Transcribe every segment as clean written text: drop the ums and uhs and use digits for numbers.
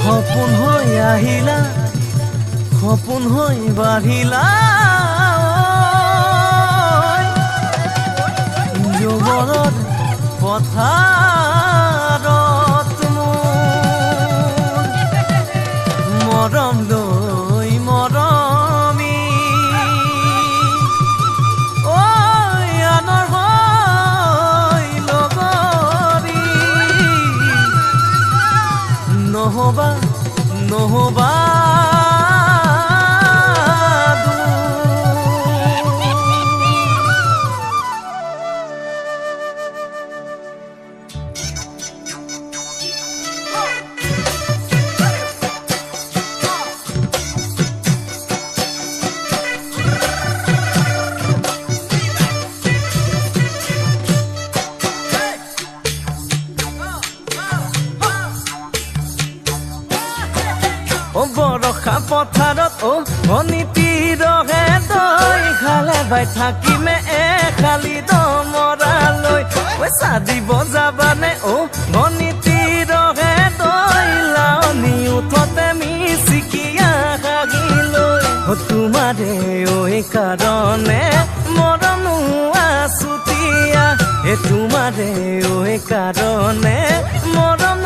সপোন হৈ আহিলা সপোন হৈ বাঢ়িলা যৌৱনত পথাৰত মোৰ মৰম লৈ মৰমি আনৰ হৈ লগৰী নহবা নহবা বৰষা পথাৰত অনীতি ৰহে দৈ খালে বাই থাকিমে খালি দমৰালৈ পইচা দিব যাবানে অনীতি ৰহে দৈ লাৱনি উঠতে মিচিকিয়া হাগিলৈ তোমাৰে কাৰণে মৰম আছুতীয়া তোমাৰে কাৰণে মৰম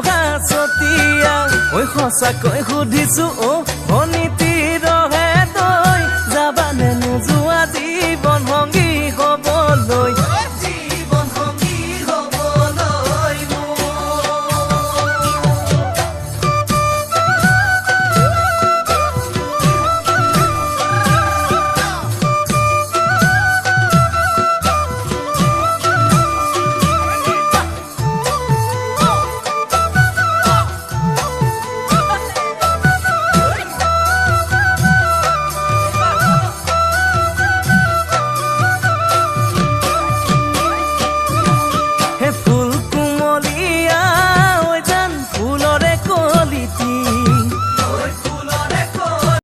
হাছতীয়া সঁচাকৈ সুধিছো অনীতি